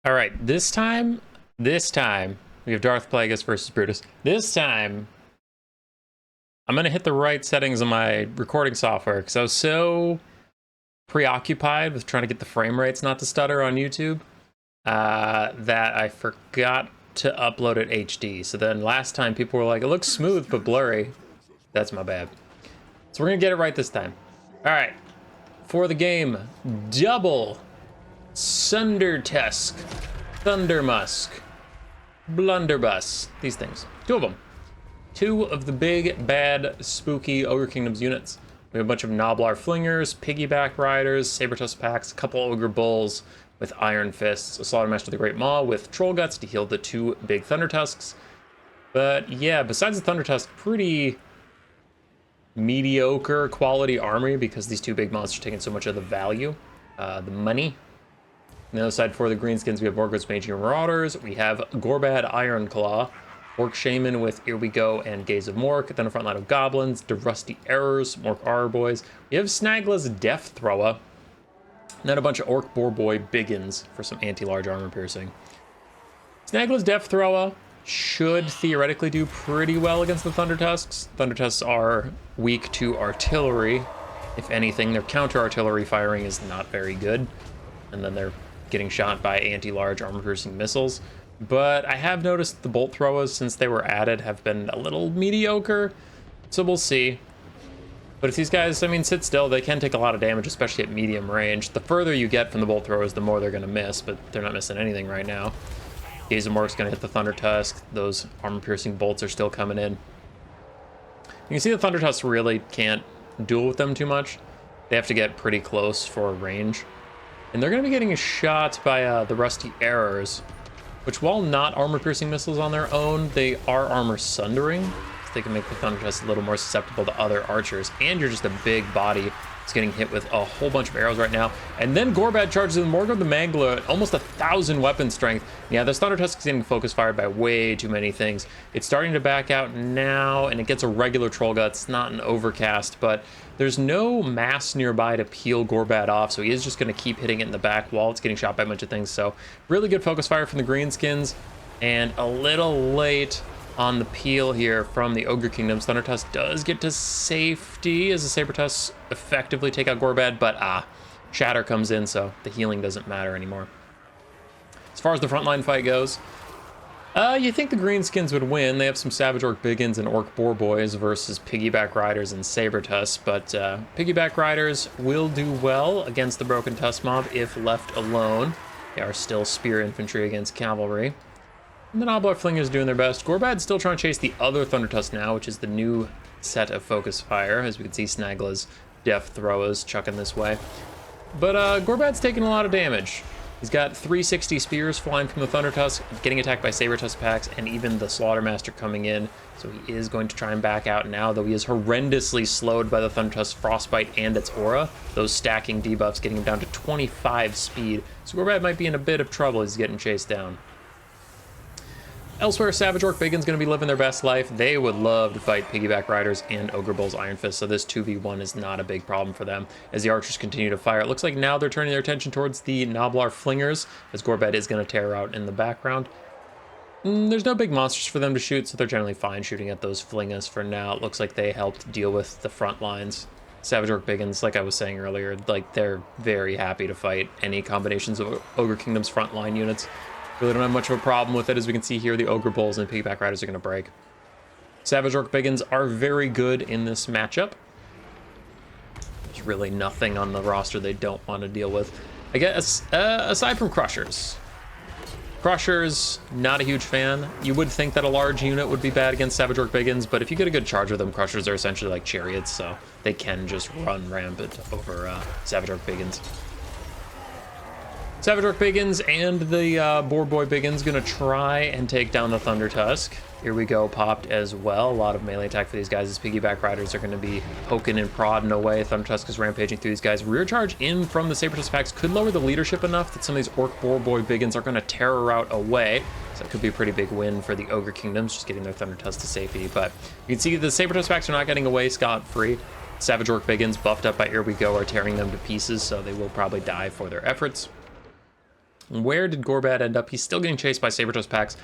All right, this time we have Darth Plagueis versus Brutus. This time I'm gonna hit the right settings on my recording software because I was so preoccupied with trying to get the frame rates not to stutter on YouTube that I forgot to upload it HD. So then last time people were like, it looks smooth but blurry. That's my bad. So we're gonna get it right this time. All right, for the game, double Thundertusk, Thundermusk, Blunderbuss, these things. Two of them. Two of the big, bad, spooky Ogre Kingdoms units. We have a bunch of Noblar Flingers, Piggyback Riders, Sabertusk Packs, a couple Ogre Bulls with Iron Fists, a Slaughtermaster of the Great Maw with Troll Guts to heal the two big Thundertusks. But yeah, besides the Thundertusk, pretty mediocre quality armory because these two big monsters are taking so much of the value, the money. On the other side, for the greenskins, we have Morgoth's Magian Marauders. We have Gorbad Ironclaw, Orc Shaman with Here We Go and Gaze of Mork. Then a front line of Goblins, the Rusty Errors, Mork Arror Boys. We have Snagla's Death Thrower. And then a bunch of Orc Boar Boy Biggins for some anti-large armor piercing. Snagla's Death Thrower should theoretically do pretty well against the Thundertusks. Thundertusks are weak to artillery. If anything, their counter-artillery firing is not very good. And then they're getting shot by anti-large armor-piercing missiles. But I have noticed the bolt throwers, since they were added, have been a little mediocre. So we'll see. But if these guys, I mean, sit still, they can take a lot of damage, especially at medium range. The further you get from the bolt throwers, the more they're going to miss, but they're not missing anything right now. Gaze of Mork's going to hit the Thundertusk. Those armor-piercing bolts are still coming in. You can see the Thundertusks really can't duel with them too much. They have to get pretty close for range. And they're going to be getting shot by the Rusty Errors, which, while not armor-piercing missiles on their own, they are armor-sundering. So they can make the Thundertusks a little more susceptible to other archers. And you're just a big body. It's getting hit with a whole bunch of arrows right now. And then Gorbad charges in Morgoth the Mangler at almost 1,000 weapon strength. Yeah, this Thundertusk is getting focus fired by way too many things. It's starting to back out now, and it gets a regular Troll Guts, not an Overcast, but there's no mass nearby to peel Gorbad off, so he is just going to keep hitting it in the back wall. It's getting shot by a bunch of things, so really good focus fire from the Greenskins, and a little late on the peel here from the Ogre Kingdoms. Thundertusk does get to safety as the Sabertusks effectively take out Gorbad, but Shatter comes in, so the healing doesn't matter anymore. As far as the frontline fight goes, you think the Greenskins would win. They have some Savage Orc Biggins and Orc Boar Boys versus Piggyback Riders and Sabertusks, but Piggyback Riders will do well against the Broken Tusk Mob if left alone. They are still Spear Infantry against Cavalry. And the Noblar Flingers doing their best. Gorbad's still trying to chase the other Thundertusk now, which is the new set of focus fire. As we can see, Snagla's Death Throwers chucking this way. But Gorbad's taking a lot of damage. He's got 360 spears flying from the Thundertusk, getting attacked by Sabertusk packs, and even the Slaughtermaster coming in. So he is going to try and back out now, though he is horrendously slowed by the Thundertusk Frostbite and its aura. Those stacking debuffs getting him down to 25 speed. So Gorbad might be in a bit of trouble as he's getting chased down. Elsewhere, Savage Orc Biggin's going to be living their best life. They would love to fight Piggyback Riders and Ogre Bulls Iron Fist, so this 2v1 is not a big problem for them as the archers continue to fire. It looks like now they're turning their attention towards the Noblar Flingers, as Gorbad is going to tear out in the background. There's no big monsters for them to shoot, so they're generally fine shooting at those Flingers for now. It looks like they helped deal with the front lines. Savage Orc Biggins, like I was saying earlier, like they're very happy to fight any combinations of Ogre Kingdom's frontline units. Really don't have much of a problem with it. As we can see here, the Ogre Bulls and Piggyback Riders are going to break. Savage Orc Biggins are very good in this matchup. There's really nothing on the roster they don't want to deal with. I guess, aside from Crushers. Crushers, not a huge fan. You would think that a large unit would be bad against Savage Orc Biggins, but if you get a good charge of them, Crushers are essentially like chariots, so they can just run rampant over Savage Orc Biggins. Savage Orc Biggins and the Boar Boy Biggins gonna try and take down the Thundertusk. Here We Go popped as well. A lot of melee attack for these guys as Piggyback Riders are gonna be poking and prodding away. Thundertusk is rampaging through these guys. Rear charge in from the Sabertusk packs could lower the leadership enough that some of these Orc Boar Boy Biggins are gonna terror out away. So that could be a pretty big win for the Ogre Kingdoms, just getting their Thundertusk to safety. But you can see the Sabertusk packs are not getting away scot-free. Savage Orc Biggins buffed up by Here We Go are tearing them to pieces, so they will probably die for their efforts. Where did Gorbad end up? He's still getting chased by Sabertusk packs.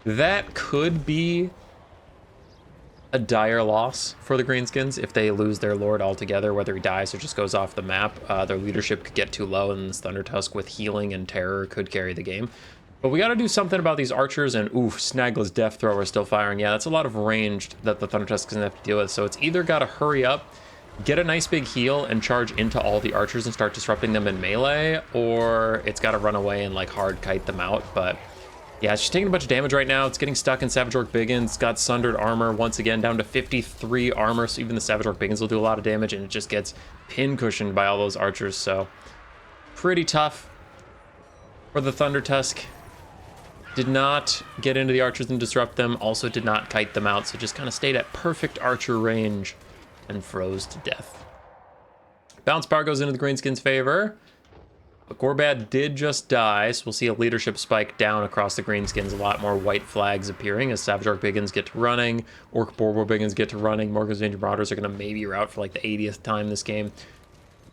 That could be a dire loss for the Greenskins if they lose their Lord altogether, whether he dies or just goes off the map. Their leadership could get too low, and this Thundertusk with healing and terror could carry the game. But we got to do something about these archers, and oof, Snagless Death Thrower still firing. Yeah, that's a lot of ranged that the Thundertusk doesn't have to deal with, so it's either got to hurry up, get a nice big heal, and charge into all the archers and start disrupting them in melee, or it's got to run away and like hard kite them out. But yeah, it's just taking a bunch of damage right now. It's getting stuck in Savage Orc Biggins. It's got Sundered Armor once again, down to 53 armor, so even the Savage Orc Biggins will do a lot of damage, and it just gets pin cushioned by all those archers, so pretty tough for the Thundertusk. Did not get into the archers and disrupt them, also did not kite them out, so just kind of stayed at perfect archer range and froze to death. Bounce power goes into the Greenskins' favor, but Gorbad did just die, so we'll see a leadership spike down across the Greenskins. A lot more white flags appearing as Savage Orc Biggins get to running, Orc Borbor Biggins get to running, Morgan's Danger Marauders are going to maybe route for like the 80th time this game.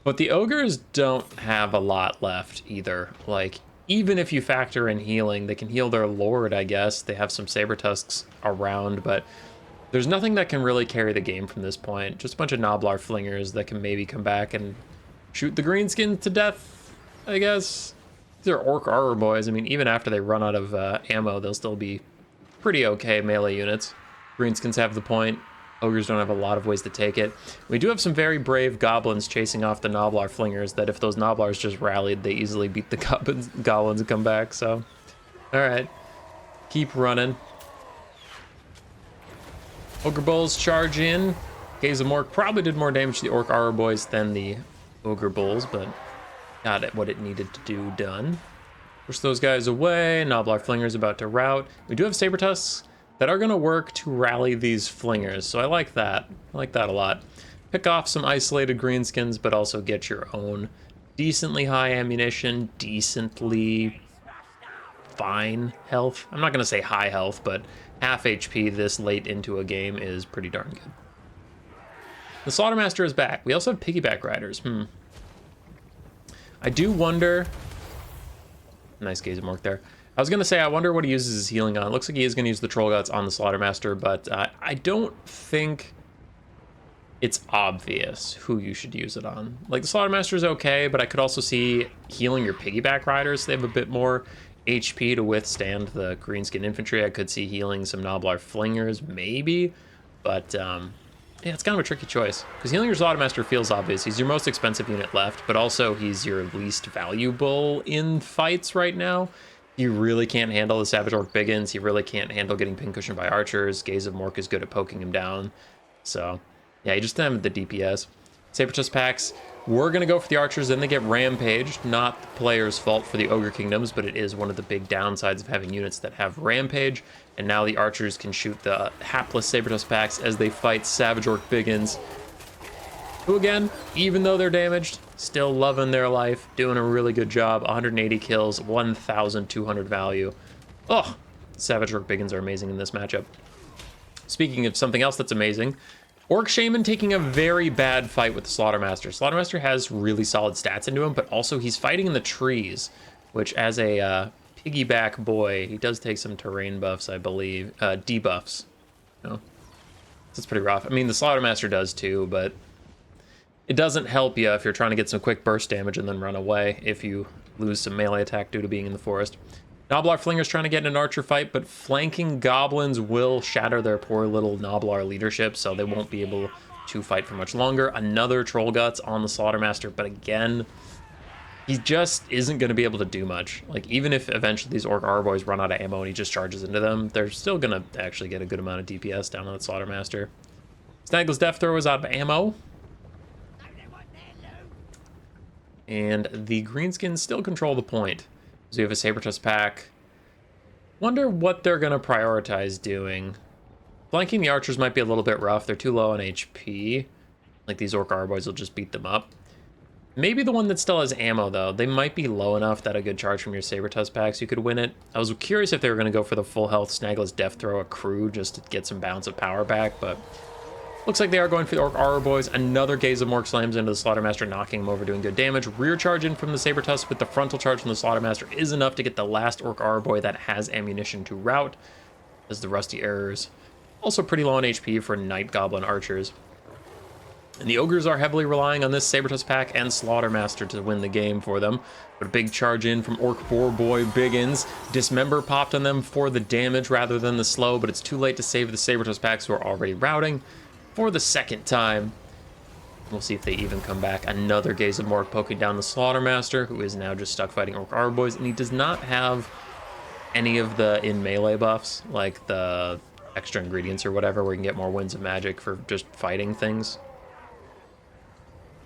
But the Ogres don't have a lot left either. Like, even if you factor in healing, they can heal their Lord, I guess. They have some Sabertusks around, but there's nothing that can really carry the game from this point. Just a bunch of Noblar Flingers that can maybe come back and shoot the Greenskins to death, I guess. These are Orc Armor Boys. I mean, even after they run out of ammo, they'll still be pretty okay melee units. Greenskins have the point. Ogres don't have a lot of ways to take it. We do have some very brave goblins chasing off the Noblar Flingers that if those Noblars just rallied, they easily beat the goblins and come back, so. Alright. Keep running. Ogre Bulls charge in. Gaze of Mork probably did more damage to the Orc Armor Boys than the Ogre Bulls, but got it what it needed to do done. Push those guys away. Noblar Flingers about to rout. We do have Sabertusks that are going to work to rally these Flingers, so I like that. I like that a lot. Pick off some isolated Greenskins, but also get your own decently high ammunition, decently fine health. I'm not going to say high health, but half HP this late into a game is pretty darn good. The Slaughtermaster is back. We also have Piggyback Riders. I do wonder... Nice Gaze of Mork there. I was going to say, I wonder what he uses his healing on. It looks like he is going to use the Troll Guts on the Slaughtermaster, but I don't think it's obvious who you should use it on. Like, the Slaughtermaster is okay, but I could also see healing your Piggyback Riders. They have a bit more HP to withstand the Greenskin Infantry. I could see healing some Noblar Flingers, maybe, but yeah, it's kind of a tricky choice, because healing your Slaughtermaster feels obvious. He's your most expensive unit left, but also he's your least valuable in fights right now. He really can't handle the Savage Orc Biggins. He really can't handle getting pincushioned by archers. Gaze of Mork is good at poking him down. So, yeah, he just doesn't have the DPS. Sabertusk packs, we're going to go for the archers, then they get rampaged. Not the player's fault for the Ogre Kingdoms, but it is one of the big downsides of having units that have rampage. And now the archers can shoot the hapless Sabertusk packs as they fight Savage Orc Biggins, who again, even though they're damaged, still loving their life, doing a really good job. 180 kills, 1,200 value. Oh, Savage Orc Biggins are amazing in this matchup. Speaking of something else that's amazing, Orc Shaman taking a very bad fight with the Slaughtermaster. Slaughtermaster has really solid stats into him, but also he's fighting in the trees, which as a piggyback boy, he does take some terrain buffs, I believe. Debuffs. You know? That's pretty rough. I mean, the Slaughtermaster does too, but it doesn't help you if you're trying to get some quick burst damage and then run away if you lose some melee attack due to being in the forest. Noblar Flinger's trying to get in an archer fight, but flanking goblins will shatter their poor little Noblar leadership, so they won't be able to fight for much longer. Another Troll Guts on the Slaughtermaster, but again, he just isn't going to be able to do much. Like, even if eventually these Orc Armor Boys run out of ammo and he just charges into them, they're still going to actually get a good amount of DPS down on the Slaughtermaster. Snagless Death Thrower is out of ammo. And the Greenskins still control the point. So we have a Sabertusk pack. Wonder what they're going to prioritize doing. Flanking the archers might be a little bit rough. They're too low on HP. Like, these Orc Armor Boys will just beat them up. Maybe the one that still has ammo, though. They might be low enough that a good charge from your Sabertusk packs you could win it. I was curious if they were going to go for the full health Snagless Death Throw crew just to get some bounce of power back, but Looks like they are going for the Orc Aura Boys. Another Gaze of Mork slams into the Slaughtermaster, knocking him over, doing good damage. Rear charge in from the Sabertusk with the frontal charge from the Slaughtermaster is enough to get the last Orc Aura Boy that has ammunition to rout, as the Rusty Arrows. Also pretty low on HP for Night Goblin Archers. And the Ogres are heavily relying on this Sabertusk pack and Slaughtermaster to win the game for them. But a big charge in from Orc Boar Boy Biggins. Dismember popped on them for the damage rather than the slow, but it's too late to save the Sabertusk packs who are already routing for the second time. We'll see if they even come back. Another Gaze of Mork poking down the Slaughtermaster, who is now just stuck fighting Orc Aura Boys, and he does not have any of the in melee buffs, like the extra ingredients or whatever, where you can get more Winds of Magic for just fighting things.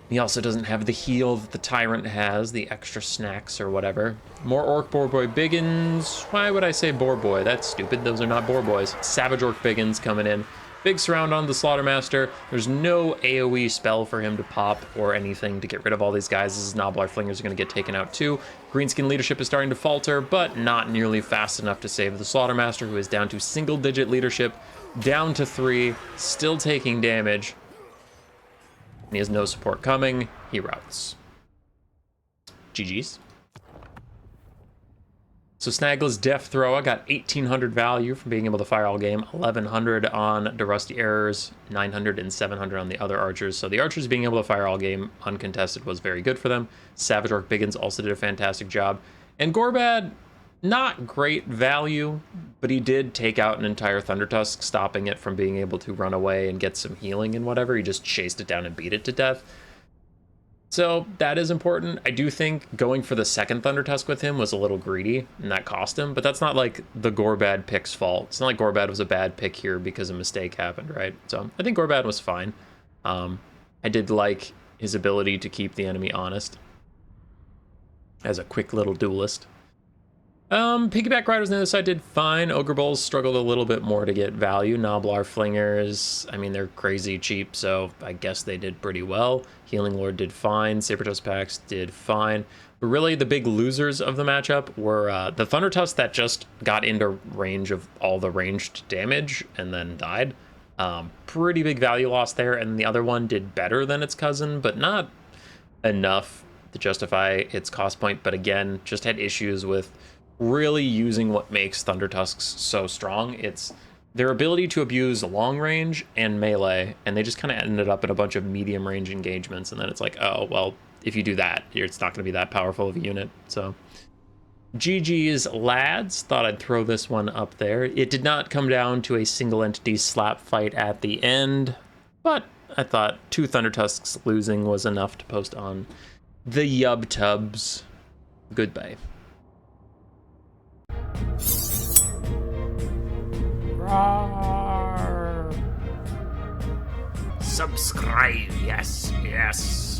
He also doesn't have the heal that the Tyrant has, the extra snacks or whatever. More Orc Boar Boy Biggins. Why would I say Boar Boy? That's stupid. Those are not Boar Boys. Savage Orc Biggins coming in. Big surround on the Slaughtermaster. There's no AoE spell for him to pop or anything to get rid of all these guys. His Noblar Flingers are going to get taken out too. Greenskin leadership is starting to falter, but not nearly fast enough to save the Slaughtermaster, who is down to single-digit leadership, down to 3, still taking damage. And he has no support coming. He routs. GG's. So Snagla's Death Thrower got 1,800 value from being able to fire all game, 1,100 on the Rusty Errors, 900 and 700 on the other archers. So the archers being able to fire all game uncontested was very good for them. Savage Orc Biggins also did a fantastic job. And Gorbad, not great value, but he did take out an entire Thundertusk, stopping it from being able to run away and get some healing and whatever. He just chased it down and beat it to death. So that is important. I do think going for the second Thundertusk with him was a little greedy, and that cost him, but that's not like the Gorbad pick's fault. It's not like Gorbad was a bad pick here because a mistake happened, right? So I think Gorbad was fine. I did like his ability to keep the enemy honest as a quick little duelist. Piggyback Riders on the other side did fine. Ogre Bulls struggled a little bit more to get value. Noblar Flingers, I mean, they're crazy cheap, so I guess they did pretty well. Healing Lord did fine. Sabertusk packs did fine. But really, the big losers of the matchup were the Thundertusks that just got into range of all the ranged damage and then died. Pretty big value loss there, and the other one did better than its cousin, but not enough to justify its cost point. But again, just had issues with really using what makes Thundertusks so strong. It's their ability to abuse long range and melee, and they just kind of ended up in a bunch of medium range engagements, and then it's like, oh, well, if you do that, it's not going to be that powerful of a unit. So GG's lads, thought I'd throw this one up there. It did not come down to a single entity slap fight at the end, but I thought 2 Thundertusks losing was enough to post on the Yub Tubs. Goodbye. Subscribe, yes, yes.